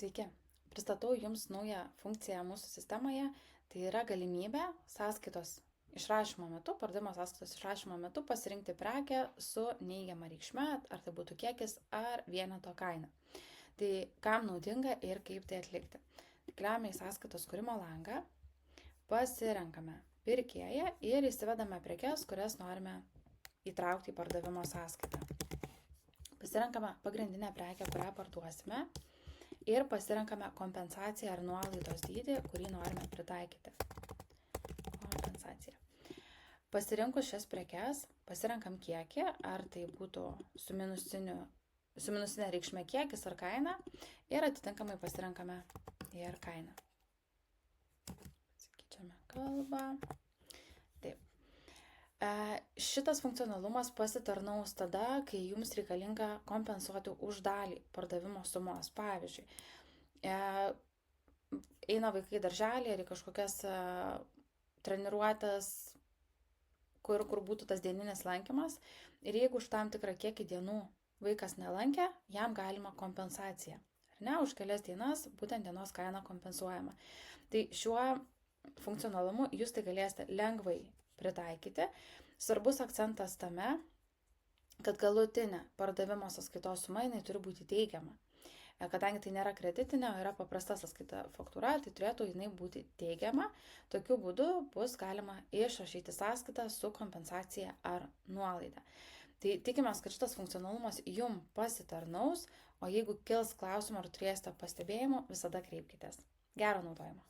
Sveiki, pristatau Jums naują funkciją mūsų sistemoje. Tai yra galimybė sąskaitos išrašymo metu, pardavimo sąskaitos išrašymo metu pasirinkti prekę su neigiama reikšme, ar tai būtų kiekis ar vieneto kaina. Tai kam naudinga ir kaip tai atlikti. Kliuojame į sąskaitos kūrimo langą, pasirenkame pirkėją ir įsivedame prekes, kurias norime įtraukti į pardavimo sąskaitą. Pasirenkame pagrindinę prekę, kurią parduosime ir pasirenkame kompensaciją ar nuolaidos dydį, kurį norime pritaikyti. Kompensacija. Pasirinkus šias prekes, pasirenkam kiekį, ar tai būtų su minusinė reikšmė kiekis ar kaina, ir atitinkamai pasirenkame ir kainą. Pasikeičiame kalbą. Taip. Šitas funkcionalumas pasitarnaus tada, kai jums reikalinga kompensuoti už dalį pardavimo sumos. Pavyzdžiui, eina vaikai į darželį ar į kažkokias treniruotės, kur būtų tas dieninis lankymas, ir jeigu už tam tikrą kiekį dienų vaikas nelankė, jam galima kompensacija. Ar ne, už kelias dienas būtent dienos kaina kompensuojama. Tai šiuo funkcionalumu jūs tai galėsite lengvai pritaikyti. Svarbus akcentas tame, kad galutinė pardavimo sąskaitos suma jinai turi būti teigiama. Kadangi tai nėra kreditinė, o yra paprasta sąskaita faktūra, tai turėtų jinai būti teigiama. Tokiu būdu bus galima išrašyti sąskaitą su kompensacija ar nuolaida. Tai tikimės, kad šitas funkcionalumas jums pasitarnaus, o jeigu kils klausimų ar turėsite pastebėjimų, visada kreipkitės. Gero naudojimo.